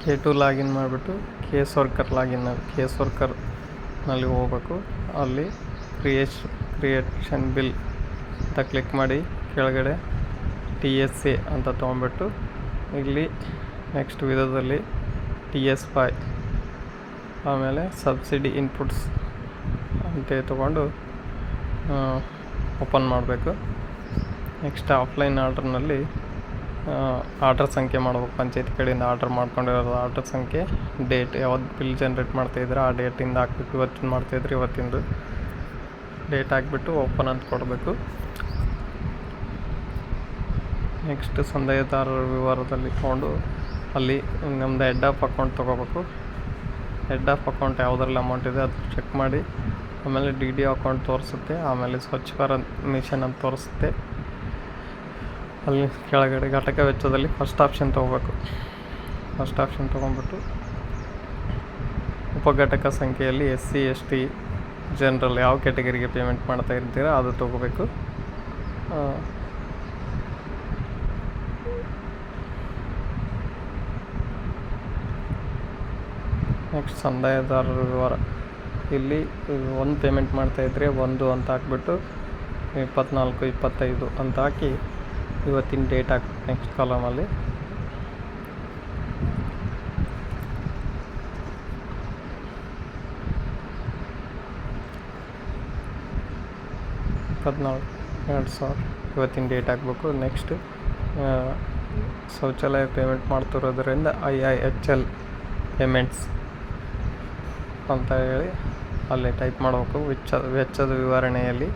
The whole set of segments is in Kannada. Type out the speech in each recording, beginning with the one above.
K2 ಲಾಗಿನ್ ಮಾಡಿಬಿಟ್ಟು ಕೇಸ್ ವರ್ಕರ್ನಲ್ಲಿ ಹೋಗ್ಬೇಕು. ಅಲ್ಲಿ ಕ್ರಿಯೇಷನ್ ಬಿಲ್ ಅಂತ ಕ್ಲಿಕ್ ಮಾಡಿ ಕೆಳಗಡೆ TSA ಅಂತ ತೊಗೊಂಡ್ಬಿಟ್ಟು ಇಲ್ಲಿ ನೆಕ್ಸ್ಟ್ ವಿಧದಲ್ಲಿ TS5 ಆಮೇಲೆ ಸಬ್ಸಿಡಿ ಇನ್ಪುಟ್ಸ್ ಅಂತ ತೊಗೊಂಡು ಓಪನ್ ಮಾಡಬೇಕು. ನೆಕ್ಸ್ಟ್ ಆಫ್ಲೈನ್ ಆರ್ಡ್ರ್ನಲ್ಲಿ ಆರ್ಡರ್ ಸಂಖ್ಯೆ ಮಾಡ್ಬೇಕು. ಪಂಚಾಯತಿ ಕಡೆಯಿಂದ ಆರ್ಡರ್ ಮಾಡ್ಕೊಂಡಿರೋದು ಆರ್ಡರ್ ಸಂಖ್ಯೆ, ಡೇಟ್, ಯಾವ್ದು ಬಿಲ್ ಜನ್ರೇಟ್ ಮಾಡ್ತಾಯಿದ್ರೆ ಆ ಡೇಟಿಂದ ಹಾಕ್ಬೇಕು. ಇವತ್ತಿನ ಮಾಡ್ತಾಯಿದ್ರೆ ಇವತ್ತಿಂದು ಡೇಟ್ ಹಾಕ್ಬಿಟ್ಟು ಓಪನ್ ಅಂತ ಕೊಡಬೇಕು. ನೆಕ್ಸ್ಟ್ ಸಂದಾಯದಾರರ ವಿವರದಲ್ಲಿ ತೊಗೊಂಡು ಅಲ್ಲಿ ನಮ್ಮದು ಹೆಡ್ ಆಫ್ ಅಕೌಂಟ್ ತೊಗೋಬೇಕು. ಹೆಡ್ ಆಫ್ ಅಕೌಂಟ್ ಯಾವುದ್ರಲ್ಲಿ ಅಮೌಂಟ್ ಇದೆ ಅದು ಚೆಕ್ ಮಾಡಿ, ಆಮೇಲೆ DD ಅಕೌಂಟ್ ತೋರಿಸುತ್ತೆ, ಆಮೇಲೆ ಸ್ವಚ್ಛ ಭಾರತ್ ಮಿಷನ್ ಅಂತ ತೋರಿಸುತ್ತೆ. ಅಲ್ಲಿ ಕೆಳಗಡೆ ಘಟಕ ವೆಚ್ಚದಲ್ಲಿ ಫಸ್ಟ್ ಆಪ್ಷನ್ ತೊಗೋಬೇಕು. ಫಸ್ಟ್ ಆಪ್ಷನ್ ತೊಗೊಂಡ್ಬಿಟ್ಟು ಉಪಘಟಕ ಸಂಖ್ಯೆಯಲ್ಲಿ SC ST ಜನರಲ್ ಯಾವ ಕ್ಯಾಟಗರಿಗೆ ಪೇಮೆಂಟ್ ಮಾಡ್ತಾ ಇರ್ತೀರ ಅದು ತೊಗೋಬೇಕು. ನೆಕ್ಸ್ಟ್ ಸಂದಾಯದಾರರ ವಿವರ, ಇಲ್ಲಿ ಒಂದು ಪೇಮೆಂಟ್ ಮಾಡ್ತಾಯಿದ್ರೆ 1 ಅಂತ ಹಾಕ್ಬಿಟ್ಟು 24, 25 ಅಂತ ಹಾಕಿ ಇವತ್ತಿನ ಡೇಟ್ ಹಾಕ್ಬೇಕು. ನೆಕ್ಸ್ಟ್ ಕಾಲಮಲ್ಲಿ ಇವತ್ತಿನ ಡೇಟ್ ಹಾಕಬೇಕು. ನೆಕ್ಸ್ಟ್ ಶೌಚಾಲಯ ಪೇಮೆಂಟ್ ಮಾಡ್ತಿರೋದ್ರಿಂದ IIHL ಪೇಮೆಂಟ್ಸ್ ಅಂತ ಹೇಳಿ ಅಲ್ಲಿ ಟೈಪ್ ಮಾಡಬೇಕು. ವೆಚ್ಚದ ವಿವರಣೆಯಲ್ಲಿ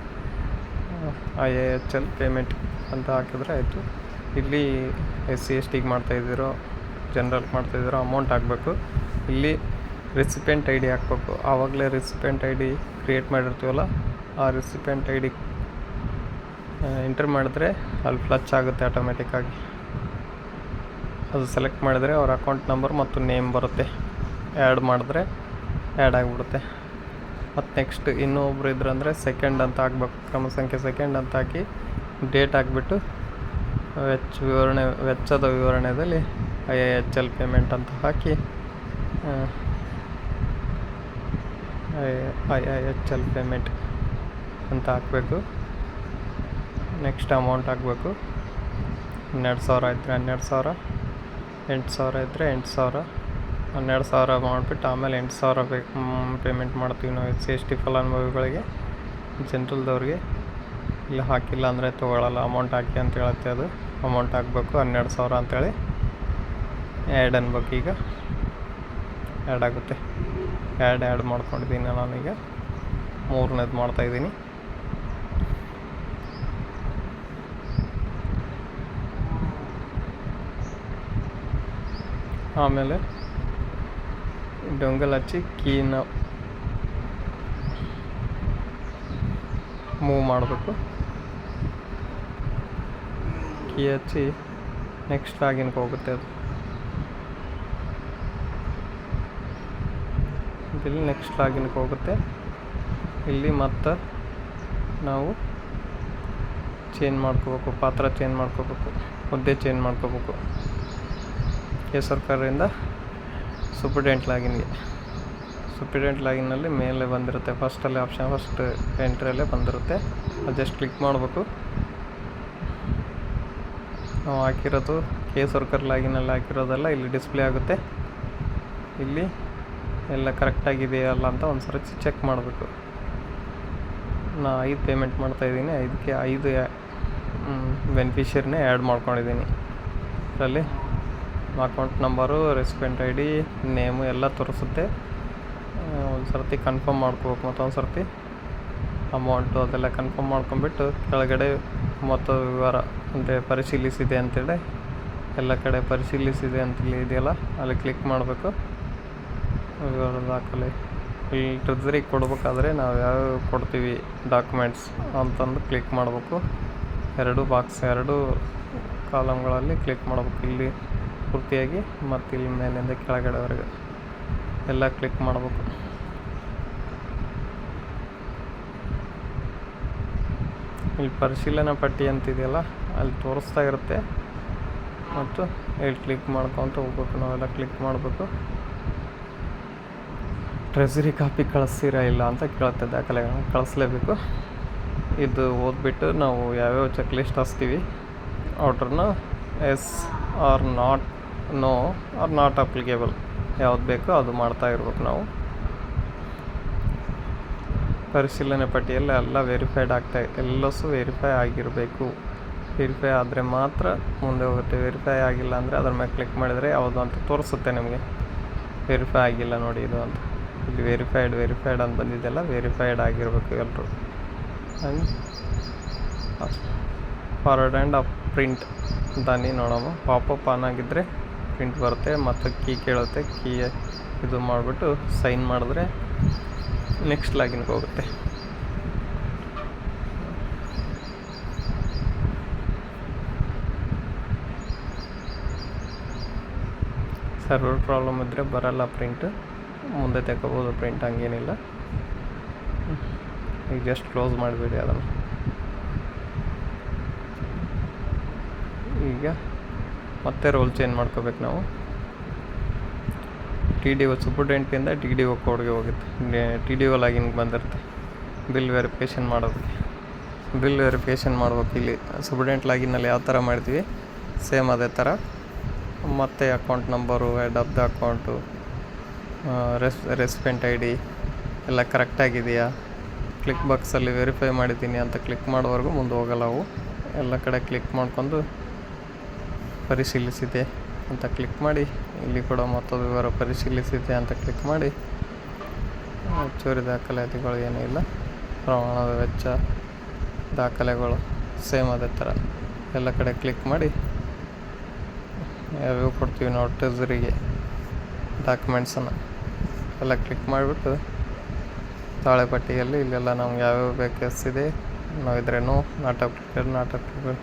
IIHL ಪೇಮೆಂಟ್ ಅಂತ ಹಾಕಿದ್ರೆ ಆಯಿತು. ಇಲ್ಲಿ SC STಗೆ ಮಾಡ್ತಾಯಿದ್ದೀರೋ ಜನರಲ್ ಮಾಡ್ತಾಯಿದ್ದೀರೋ ಅಮೌಂಟ್ ಹಾಕಬೇಕು. ಇಲ್ಲಿ ರೆಸಿಪೆಂಟ್ ID ಹಾಕಬೇಕು. ಆವಾಗಲೇ ರೆಸಿಪೆಂಟ್ ID ಕ್ರಿಯೇಟ್ ಮಾಡಿರ್ತೀವಲ್ಲ ಆ ರೆಸಿಪೆಂಟ್ ID ಎಂಟರ್ ಮಾಡಿದ್ರೆ ಅಲ್ಲಿ ಫ್ಲಚ್ ಆಗುತ್ತೆ ಆಟೋಮೆಟಿಕ್ಕಾಗಿ. ಅದು ಸೆಲೆಕ್ಟ್ ಮಾಡಿದರೆ ಅವ್ರ ಅಕೌಂಟ್ ನಂಬರ್ ಮತ್ತು ನೇಮ್ ಬರುತ್ತೆ. ಆ್ಯಡ್ ಮಾಡಿದ್ರೆ ಆ್ಯಡ್ ಆಗಿಬಿಡುತ್ತೆ. ಮತ್ತು ನೆಕ್ಸ್ಟ್ ಇನ್ನೊಬ್ರು ಇದ್ರಂದರೆ ಸೆಕೆಂಡ್ ಅಂತ ಹಾಕ್ಬೇಕು. ಕ್ರಮ ಸಂಖ್ಯೆ ಸೆಕೆಂಡ್ ಅಂತ ಹಾಕಿ ಡೇಟ್ ಹಾಕ್ಬಿಟ್ಟು ವೆಚ್ಚದ ವಿವರಣೆಯಲ್ಲಿ IIHL ಪೇಮೆಂಟ್ ಅಂತ ಹಾಕಿ IIHL ಪೇಮೆಂಟ್ ಅಂತ ಹಾಕಬೇಕು. ನೆಕ್ಸ್ಟ್ ಅಮೌಂಟ್ ಹಾಕಬೇಕು. 12,000 ಇದ್ದರೆ 12,000, 8,000 ಇದ್ದರೆ 8,000, 12,000 ಮಾಡಿಬಿಟ್ಟು ಆಮೇಲೆ 8,000 ಪೇಮೆಂಟ್ ಮಾಡ್ತೀವಿ ನಾವು SC ST ಫಲಾನುಭವಿಗಳಿಗೆ. ಜನರಲ್ದವ್ರಿಗೆ ಇಲ್ಲ ಹಾಕಿಲ್ಲ ಅಂದರೆ ತೊಗೊಳ್ಳಲ್ಲ, ಅಮೌಂಟ್ ಹಾಕಿ ಅಂತ ಹೇಳುತ್ತೆ. ಅದು ಅಮೌಂಟ್ ಹಾಕಬೇಕು 12,000 ಅಂತೇಳಿ ಆ್ಯಡ್ ಅನ್ಬೇಕು. ಈಗ ಆ್ಯಡ್ ಆಗುತ್ತೆ. ಆ್ಯಡ್ ಮಾಡ್ಕೊಂಡಿದ್ದೀನಿ ನಾನೀಗ 3ನೇದು ಮಾಡ್ತಾಯಿದ್ದೀನಿ. ಆಮೇಲೆ ಡೊಂಗಲ್ ಹಚ್ಚಿ ಕೀನ ಮೂವ್ ಮಾಡಬೇಕು. ಕೀ ಹಚ್ಚಿ ನೆಕ್ಸ್ಟ್ ಲಾಗಿನ್ಗೆ ಹೋಗುತ್ತೆ. ಅದು ಇಲ್ಲಿ ನೆಕ್ಸ್ಟ್ ಲಾಗಿನ್ಗೆ ಹೋಗುತ್ತೆ. ಇಲ್ಲಿ ಮತ್ತೆ ನಾವು ಚೇಂಜ್ ಮಾಡ್ಕೋಬೇಕು, ಪಾತ್ರ ಚೇಂಜ್ ಮಾಡ್ಕೋಬೇಕು, ಹುದ್ದೆ ಚೇಂಜ್ ಮಾಡ್ಕೋಬೇಕು. ಕೆ ಸರ್ಕಾರದಿಂದ ಸೂಪ್ರಿಡೆಂಟ್ ಲಾಗಿನ್ನಲ್ಲಿ ಮೇಲೆ ಬಂದಿರುತ್ತೆ. ಫಸ್ಟಲ್ಲಿ ಆಪ್ಷನ್ ಫಸ್ಟ್ ಎಂಟ್ರಿಯಲ್ಲೇ ಬಂದಿರುತ್ತೆ. ಅದು ಜಸ್ಟ್ ಕ್ಲಿಕ್ ಮಾಡಬೇಕು. ನಾವು ಹಾಕಿರೋದು ಕೆ ಸರ್ಕಾರ ಲಾಗಿನಲ್ಲಿ ಹಾಕಿರೋದೆಲ್ಲ ಇಲ್ಲಿ ಡಿಸ್ಪ್ಲೇ ಆಗುತ್ತೆ. ಇಲ್ಲಿ ಎಲ್ಲ ಕರೆಕ್ಟಾಗಿದೆಯಲ್ಲ ಅಂತ ಒಂದು ಸರಿ ಚೆಕ್ ಮಾಡಬೇಕು. ನಾ 5 ಪೇಮೆಂಟ್ ಮಾಡ್ತಾಯಿದ್ದೀನಿ. 5ಕ್ಕೆ 5 ಬೆನಿಫಿಷರಿನೇ ಆ್ಯಡ್ ಮಾಡ್ಕೊಂಡಿದ್ದೀನಿ. ಇದರಲ್ಲಿ account number, recipient ID, name ಎಲ್ಲ ತೋರಿಸುತ್ತೆ. ಒಂದು ಸರ್ತಿ ಕನ್ಫರ್ಮ್ ಮಾಡ್ಕೋಬೇಕು. ಮತ್ತೊಂದು ಸರ್ತಿ ಅಮೌಂಟು ಅದೆಲ್ಲ ಕನ್ಫರ್ಮ್ ಮಾಡ್ಕೊಂಬಿಟ್ಟು ಕೆಳಗಡೆ ಮೊತ್ತ ವಿವರ ಅಂದರೆ ಪರಿಶೀಲಿಸಿದೆ ಅಂತೇಳಿ ಎಲ್ಲ ಕಡೆ ಪರಿಶೀಲಿಸಿದೆ ಅಂತೇಳಿ ಇದೆಯಲ್ಲ ಅಲ್ಲಿ ಕ್ಲಿಕ್ ಮಾಡಬೇಕು. ವಿವರ ದಾಖಲೆ ಇಲ್ಲಿ ಟ್ರೆಜರಿಗೆ ಕೊಡಬೇಕಾದ್ರೆ ನಾವು ಯಾವ್ಯಾವ ಕೊಡ್ತೀವಿ ಡಾಕ್ಯುಮೆಂಟ್ಸ್ ಅಂತಂದು ಕ್ಲಿಕ್ ಮಾಡಬೇಕು. 2 ಕಾಲಮ್ಗಳಲ್ಲಿ ಕ್ಲಿಕ್ ಮಾಡಬೇಕು. ಇಲ್ಲಿ ಪೂರ್ತಿಯಾಗಿ ಮತ್ತು ಇಲ್ಲಿ ಮೇಲಿಂದ ಕೆಳಗಡೆವರೆಗೆ ಎಲ್ಲ ಕ್ಲಿಕ್ ಮಾಡಬೇಕು. ಇಲ್ಲಿ ಪರಿಶೀಲನಾ ಪಟ್ಟಿ ಅಂತಿದೆಯಲ್ಲ ಅಲ್ಲಿ ತೋರಿಸ್ತಾ ಇರುತ್ತೆ. ಮತ್ತು ಇಲ್ಲಿ ಕ್ಲಿಕ್ ಮಾಡ್ಕೊತ ಹೋಗ್ಬೇಕು, ನಾವೆಲ್ಲ ಕ್ಲಿಕ್ ಮಾಡಬೇಕು. ಟ್ರೆಸರಿ ಕಾಪಿ ಕಳಿಸ್ತೀರಾ ಇಲ್ಲ ಅಂತ ಕೇಳುತ್ತೆ, ದಾಖಲೆಗಳನ್ನ ಕಳಿಸ್ಲೇಬೇಕು. ಇದು ಓದ್ಬಿಟ್ಟು ನಾವು ಯಾವ್ಯಾವ ಚೆಕ್ ಲಿಸ್ಟ್ ಹಚ್ತೀವಿ ಆರ್ಡ್ರನ್ನ yes or not, no or not applicable ಯಾವ್ದು ಬೇಕೋ ಅದು ಮಾಡ್ತಾ ಇರ್ಬೇಕು ನಾವು. ಪರಿಶೀಲನೆ ಪಟ್ಟಿಯಲ್ಲಿ ಎಲ್ಲ ವೆರಿಫೈಡ್ ಎಲ್ಲಸು ವೆರಿಫೈ ಆಗಿರಬೇಕು. ವೆರಿಫೈ ಆದರೆ ಮಾತ್ರ ಮುಂದೆ ಹೋಗುತ್ತೆ. ವೆರಿಫೈ ಆಗಿಲ್ಲ ಅಂದರೆ ಅದ್ರ ಮೇಲೆ ಕ್ಲಿಕ್ ಮಾಡಿದರೆ ಯಾವುದು ಅಂತ ತೋರಿಸುತ್ತೆ ನಿಮಗೆ. ವೆರಿಫೈ ಆಗಿಲ್ಲ ನೋಡಿ ಇದು ಅಂತ, ಇಲ್ಲಿ ವೆರಿಫೈಡ್ ಅಂತ ಬಂದಿದ್ದೆಲ್ಲ ವೆರಿಫೈಡ್ ಆಗಿರಬೇಕು ಎಲ್ಲರೂ. ಆ್ಯಂಡ್ ಫಾರ್ವರ್ಡ್ ಆ್ಯಂಡ್ ಪ್ರಿಂಟ್ ದಾನಿ ನೋಡೋಣ. ಪಾಪಪ್ ಆನ್ ಆಗಿದ್ದರೆ ಪ್ರಿಂಟ್ ಬರುತ್ತೆ, ಮತ್ತು ಕೀ ಕೇಳುತ್ತೆ. ಕೀ ಇದು ಮಾಡಿಬಿಟ್ಟು ಸೈನ್ ಮಾಡಿದ್ರೆ ನೆಕ್ಸ್ಟ್ ಲಾಗಿನ್ಗೆ ಹೋಗುತ್ತೆ. ಸರ್ವರ್ ಪ್ರಾಬ್ಲಮ್ ಇದ್ದರೆ ಬರಲ್ಲ ಪ್ರಿಂಟ್, ಮುಂದೆ ತಗೋಬೋದು ಪ್ರಿಂಟ್, ಹಂಗೇನಿಲ್ಲ. ಈಗ ಜಸ್ಟ್ ಕ್ಲೋಸ್ ಮಾಡಿಬಿಡಿ ಅದನ್ನು. ಈಗ ಮತ್ತೆ ರೋಲ್ ಚೇಂಜ್ ಮಾಡ್ಕೋಬೇಕು ನಾವು. TDO ಸೂಪರ್ಡೆಂಟಿಂದ TDO ಕೋಡ್ಗೆ ಹೋಗುತ್ತೆ. TDO ಲಾಗಿನ್ಗೆ ಬಂದಿರುತ್ತೆ ಬಿಲ್ ವೆರಿಫಿಕೇಷನ್ ಮಾಡೋದಕ್ಕೆ. ಬಿಲ್ ವೆರಿಫಿಕೇಷನ್ ಮಾಡ್ಬೇಕು. ಇಲ್ಲಿ ಸೂಪರ್ಡೆಂಟ್ ಲಾಗಿನಲ್ಲಿ ಯಾವ ಥರ ಮಾಡ್ತೀವಿ ಸೇಮ್ ಅದೇ ಥರ. ಮತ್ತು account number, head of the account, recipient ID ಎಲ್ಲ ಕರೆಕ್ಟಾಗಿದೆಯಾ, ಕ್ಲಿಕ್ ಬಾಕ್ಸಲ್ಲಿ ವೆರಿಫೈ ಮಾಡಿದ್ದೀನಿ ಅಂತ ಕ್ಲಿಕ್ ಮಾಡೋವರೆಗೂ ಮುಂದೆ ಹೋಗಲ್ಲ ಅವು. ಎಲ್ಲ ಕಡೆ ಕ್ಲಿಕ್ ಮಾಡ್ಕೊಂಡು ಪರಿಶೀಲಿಸಿದೆ ಅಂತ ಕ್ಲಿಕ್ ಮಾಡಿ, ಇಲ್ಲಿ ಕೂಡ ಮೊತ್ತದ ವಿವರ ಪರಿಶೀಲಿಸಿದೆ ಅಂತ ಕ್ಲಿಕ್ ಮಾಡಿ, ಹೆಚ್ಚುವರಿ ದಾಖಲಾತಿಗಳು ಏನೂ ಇಲ್ಲ, ಪ್ರಮಾಣದ ವೆಚ್ಚ ದಾಖಲೆಗಳು ಸೇಮ್ ಅದೇ ಥರ ಎಲ್ಲ ಕಡೆ ಕ್ಲಿಕ್ ಮಾಡಿ ಯಾವ್ಯಾವ ಕೊಡ್ತೀವಿ ನಾವು ಟ್ರೆಸರಿಗೆ ಡಾಕ್ಯುಮೆಂಟ್ಸನ್ನು ಎಲ್ಲ ಕ್ಲಿಕ್ ಮಾಡಿಬಿಟ್ಟು ತಾಳೆ ಪಟ್ಟಿಯಲ್ಲಿ ಇಲ್ಲೆಲ್ಲ ನಮ್ಗೆ ಯಾವ್ಯಾವ ಬೇಕು ಎಷ್ಟಿದೆ ನಾವು ಇದ್ರೆ ನಾಟ್ ಅಪ್ಲಿಕೇಬಲ್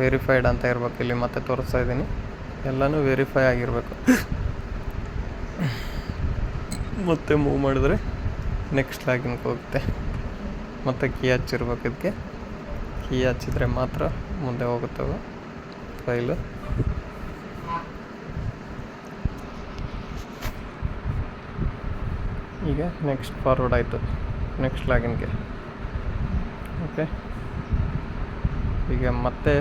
ವೆರಿಫೈಡ್ ಅಂತ ಇರಬೇಕು. ಇಲ್ಲಿ ಮತ್ತೆ ತೋರಿಸ್ತಾ ಇದ್ದೀನಿ, ಎಲ್ಲನೂ ವೆರಿಫೈ ಆಗಿರಬೇಕು. ಮತ್ತೆ ಮೂವ್ ಮಾಡಿದ್ರೆ ನೆಕ್ಸ್ಟ್ ಲಾಗಿನ್ಗೆ ಹೋಗುತ್ತೆ. ಮತ್ತು ಕೀ ಹಚ್ಚಿರ್ಬೇಕು. ಇದಕ್ಕೆ ಕೀ ಹಚ್ಚಿದ್ರೆ ಮಾತ್ರ ಮುಂದೆ ಹೋಗುತ್ತವೆ ಫೈಲು. ಈಗ ನೆಕ್ಸ್ಟ್ ಫಾರ್ವರ್ಡ್ ಆಯಿತು ನೆಕ್ಸ್ಟ್ ಲಾಗಿನ್ಗೆ. ಓಕೆ, ಈಗ ಮತ್ತೆ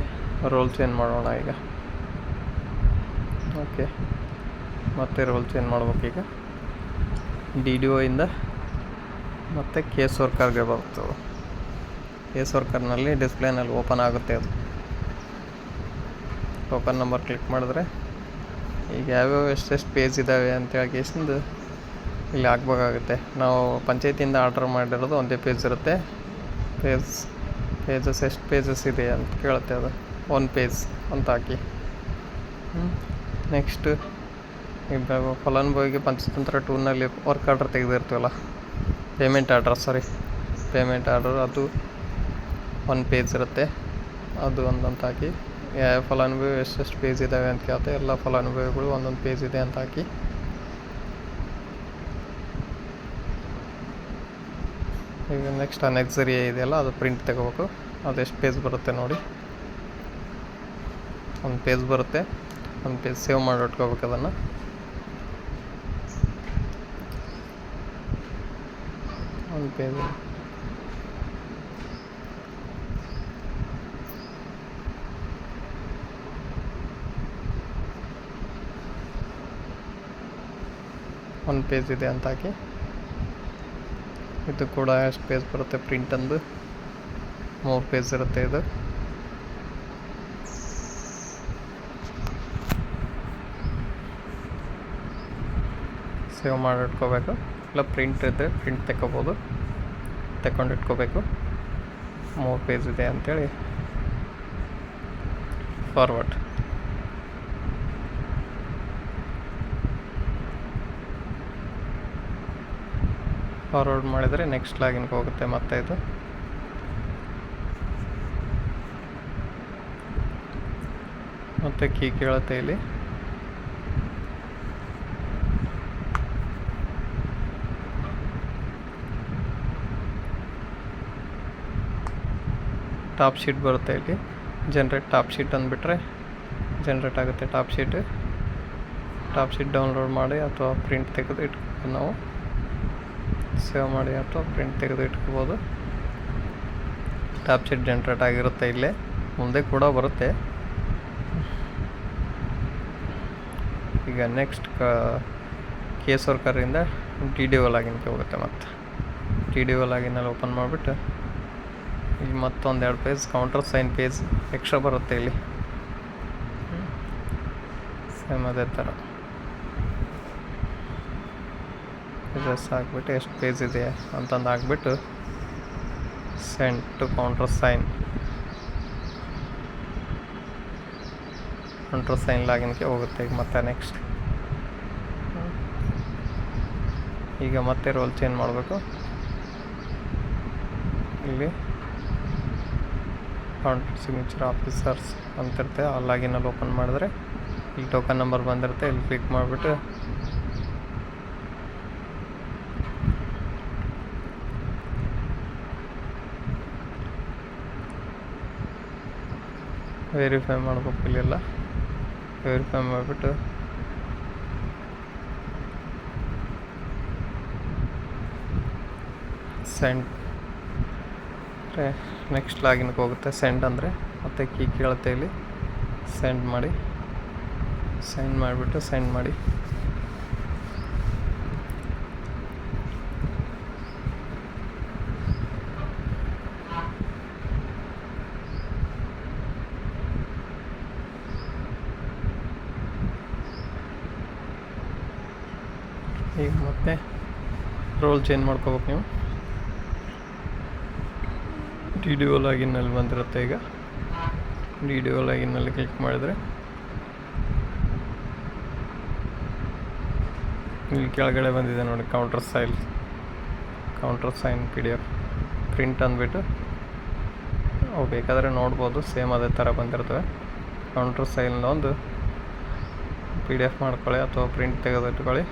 ರೋಲ್ ಚೇಂಜ್ ಮಾಡೋಣ. ಈಗ ಓಕೆ, ಮತ್ತೆ ರೋಲ್ ಚೇಂಜ್ ಮಾಡ್ಬೇಕು. ಈಗ DDO ಇಂದ ಮತ್ತು ಕೇಸ್ ವರ್ಕರ್ಗೆ ಬರ್ತದೆ. ಕೇಸ್ ವರ್ಕರ್ನಲ್ಲಿ ಡಿಸ್ಪ್ಲೇನಲ್ಲಿ ಓಪನ್ ಆಗುತ್ತೆ. ಅದು ಟೋಕನ್ ನಂಬರ್ ಕ್ಲಿಕ್ ಮಾಡಿದ್ರೆ ಈಗ ಯಾವ್ಯಾವ ಎಷ್ಟೆಷ್ಟು ಪೇಜ್ ಇದ್ದಾವೆ ಅಂತೇಳಿ ಕೇಸಿಂದು ಇಲ್ಲಿ ಹಾಕ್ಬೇಕಾಗುತ್ತೆ. ನಾವು ಪಂಚಾಯತಿಯಿಂದ ಆರ್ಡ್ರ್ ಮಾಡಿರೋದು ಒಂದೇ ಪೇಜ್ ಇರುತ್ತೆ. ಪೇಜಸ್ ಎಷ್ಟು ಪೇಜಸ್ ಇದೆ ಅಂತ ಕೇಳುತ್ತೆ. ಅದು 1 ಪೇಜ್ ಅಂತ ಹಾಕಿ. ನೆಕ್ಸ್ಟ್ ಈಗ ಫಲಾನುಭವಿಗೆ ಪಂಚತಂತ್ರ 2ನಲ್ಲಿ ವರ್ಕ್ ಆರ್ಡರ್ ತೆಗೆದಿರ್ತೀವಲ್ಲ, ಪೇಮೆಂಟ್ ಆರ್ಡರ್ ಅದು 1 ಪೇಜ್ ಇರುತ್ತೆ. ಅದು ಒಂದಂತ ಹಾಕಿ, ಯಾವ ಫಲಾನುಭವಿ ಎಷ್ಟೆಷ್ಟು ಪೇಜ್ ಇದ್ದಾವೆ ಅಂತ ಕೇಳುತ್ತೆ. ಎಲ್ಲ ಫಲಾನುಭವಿಗಳು ಒಂದೊಂದು ಪೇಜ್ ಇದೆ ಅಂತ ಹಾಕಿ. ಈಗ ನೆಕ್ಸ್ಟ್ ಅನೆಕ್ಸರಿ ಇದೆಯಲ್ಲ, ಅದು ಪ್ರಿಂಟ್ ತಗೋಬೇಕು. ಅದೆಷ್ಟು ಪೇಜ್ ಬರುತ್ತೆ ನೋಡಿ, 1 ಪೇಜ್ ಬರುತ್ತೆ. 1 ಪೇಜ್ ಸೇವ್ ಮಾಡಿ ಇಟ್ಕೋಬೇಕು. ಅದನ್ನು ಒಂದು ಪೇಜ್ ಇದೆ ಅಂತ ಹಾಕಿ. ಇದು ಕೂಡ ಎಷ್ಟು ಪೇಜ್ ಬರುತ್ತೆ ಪ್ರಿಂಟ್ ಅಂದು 3 ಪೇಜ್ ಇರುತ್ತೆ. ಇದು ಸೇವ್ ಮಾಡಿ ಇಟ್ಕೋಬೇಕು. ಇಲ್ಲ ಪ್ರಿಂಟ್ ಇದ್ದರೆ ಪ್ರಿಂಟ್ ತಗೊಂಡು ಇಟ್ಕೋಬೇಕು. 3 ಪೇಜ್ ಇದೆ ಅಂಥೇಳಿ ಫಾರ್ವರ್ಡ್. ಫಾರ್ವರ್ಡ್ ಮಾಡಿದರೆ ನೆಕ್ಸ್ಟ್ ಲಾಗಿನ್ಗೆ ಹೋಗುತ್ತೆ. ಮತ್ತೆ ಇದು ಮತ್ತೆ ಕೀ ಕೇಳುತ್ತೆ. ಇಲ್ಲಿ ಟಾಪ್ ಶೀಟ್ ಬರುತ್ತೆ. ಇಲ್ಲಿ ಜನರೇಟ್ ಟಾಪ್ ಶೀಟ್ ಅಂದ್ಬಿಟ್ರೆ ಜನ್ರೇಟ್ ಆಗುತ್ತೆ ಟಾಪ್ ಶೀಟ್ ಡೌನ್ಲೋಡ್ ಮಾಡಿ ಅಥವಾ ಪ್ರಿಂಟ್ ತೆಗೆದು ಇಟ್ಕೊಂಡು ನಾವು ಸೇವ್ ಮಾಡಿ ಅಥವಾ ಪ್ರಿಂಟ್ ತೆಗೆದು ಇಟ್ಕೋಬೋದು. ಟಾಪ್ ಶೀಟ್ ಜನ್ರೇಟ್ ಆಗಿರುತ್ತೆ, ಇಲ್ಲೇ ಮುಂದೆ ಕೂಡ ಬರುತ್ತೆ. ಈಗ ನೆಕ್ಸ್ಟ್ ಕೇಸ್ ವರ್ಕರಿಂದ TDO ಲಾಗಿನ್ಗೆ ಹೋಗುತ್ತೆ. ಮತ್ತು TDO ಲಾಗಿನಲ್ಲಿ ಓಪನ್ ಮಾಡಿಬಿಟ್ಟು ಇಲ್ಲಿ ಮತ್ತೊಂದು 2 page counter sign page extra ಬರುತ್ತೆ. ಇಲ್ಲಿ ಸೇಮ್ ಅದೇ ಥರ ಅಡ್ರೆಸ್ ಹಾಕ್ಬಿಟ್ಟು ಎಷ್ಟು ಪೇಜ್ ಇದೆ ಅಂತಂದು ಹಾಕ್ಬಿಟ್ಟು ಸೆಂಡ್ ಟು ಕೌಂಟರ್ ಸೈನ್ ಲಾಗಿನ್ಗೆ ಹೋಗುತ್ತೆ. ಈಗ ಮತ್ತೆ ನೆಕ್ಸ್ಟ್ ಈಗ ಮತ್ತೆ ರೋಲ್ ಚೇಂಜ್ ಮಾಡಬೇಕು. ಇಲ್ಲಿ ಕೌಂಟರ್ ಸಿಗ್ನೇಚರ್ ಆಫೀಸರ್ಸ್ ಅಂತಿರುತ್ತೆ, ಆ ಲಾಗಿನಲ್ಲಿ ಓಪನ್ ಮಾಡಿದ್ರೆ ಇಲ್ಲಿ ಟೋಕನ್ ನಂಬರ್ ಬಂದಿರುತ್ತೆ. ಇಲ್ಲಿ ಕ್ಲಿಕ್ ಮಾಡಿಬಿಟ್ಟು ವೆರಿಫೈ ಮಾಡಬೇಕು. ಇಲ್ಲೆಲ್ಲ ವೆರಿಫೈ ಮಾಡಿಬಿಟ್ಟು ಸೆಂಡ್ ನೆಕ್ಸ್ಟ್ ಲಾಗಿನ್ಗೆ ಹೋಗುತ್ತೆ. ಸೆಂಡ್ ಅಂದರೆ ಮತ್ತೆ ಕೀ ಕೇಳುತ್ತೆ, ಇಲ್ಲಿ ಸೆಂಡ್ ಮಾಡಿಬಿಟ್ಟು ಸೆಂಡ್ ಮಾಡಿ. ಈಗ ಮತ್ತೆ ರೋಲ್ ಚೇಂಜ್ ಮಾಡ್ಕೋಬೇಕು ನೀವು. TDO ಲಾಗಿನ್ನಲ್ಲಿ ಬಂದಿರುತ್ತೆ. ಈಗ TDO ಲಾಗಿನ್ನಲ್ಲಿ ಕ್ಲಿಕ್ ಮಾಡಿದರೆ ಇಲ್ಲಿ ಕೆಳಗಡೆ ಬಂದಿದೆ ನೋಡಿ, ಕೌಂಟರ್ ಸೈನ್ PDF ಪ್ರಿಂಟ್ ಅಂದ್ಬಿಟ್ಟು ಅವು ಬೇಕಾದರೆ ನೋಡ್ಬೋದು. ಸೇಮ್ ಅದೇ ಥರ ಬಂದಿರ್ತವೆ. ಕೌಂಟರ್ ಸೈನ್ ಒಂದು PDF ಮಾಡ್ಕೊಳ್ಳಿ ಅಥವಾ ಪ್ರಿಂಟ್ ತೆಗೆದಿಟ್ಕೊಳ್ಳಿ.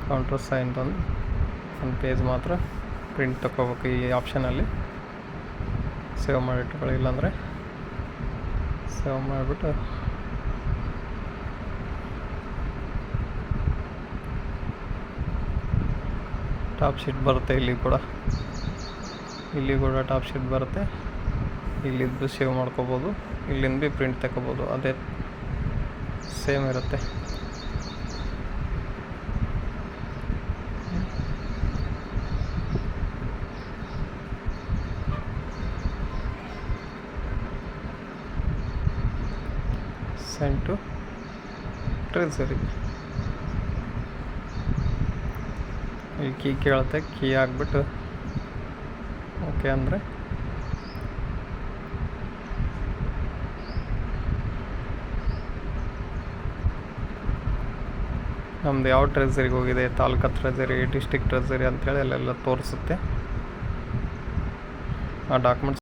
ಕೌಂಟರ್ ಸೈನ್ ಒಂದು ಪೇಜ್ ಮಾತ್ರ ಪ್ರಿಂಟ್ ತಗೋಬೇಕು. ಈ ಆಪ್ಷನಲ್ಲಿ ಸೇವ್ ಮಾಡಿಟ್ಕೊಳ್ಳಿ, ಇಲ್ಲಾಂದರೆ ಸೇವ್ ಮಾಡಿಬಿಟ್ಟು ಟಾಪ್ ಶೀಟ್ ಬರುತ್ತೆ. ಇಲ್ಲಿ ಕೂಡ ಟಾಪ್ ಶೀಟ್ ಬರುತ್ತೆ. ಇಲ್ಲಿದ್ದು ಸೇವ್ ಮಾಡ್ಕೋಬೋದು, ಇಲ್ಲಿಂದ ಭೀ ಪ್ರಿಂಟ್ ತಗೋಬೋದು. ಅದೇ ಸೇಮ್ ಇರುತ್ತೆ. Send to treasury. ಇಲ್ಲಿ ಕೀ ಕೇಳುತ್ತೆ, ಕೀ ಹಾಕ್ಬಿಟ್ಟು ಓಕೆ ಅಂದರೆ ನಮ್ದು ಯಾವ ಟ್ರೆಸರಿಗೆ ಹೋಗಿದೆ, ತಾಲೂಕು ಟ್ರೆಸರಿ, ಡಿಸ್ಟ್ರಿಕ್ಟ್ ಟ್ರೆಸರಿ ಅಂತೇಳಿ ಅಲ್ಲೆಲ್ಲ ತೋರಿಸುತ್ತೆ. ಆ ಡಾಕ್ಯುಮೆಂಟ್ಸ್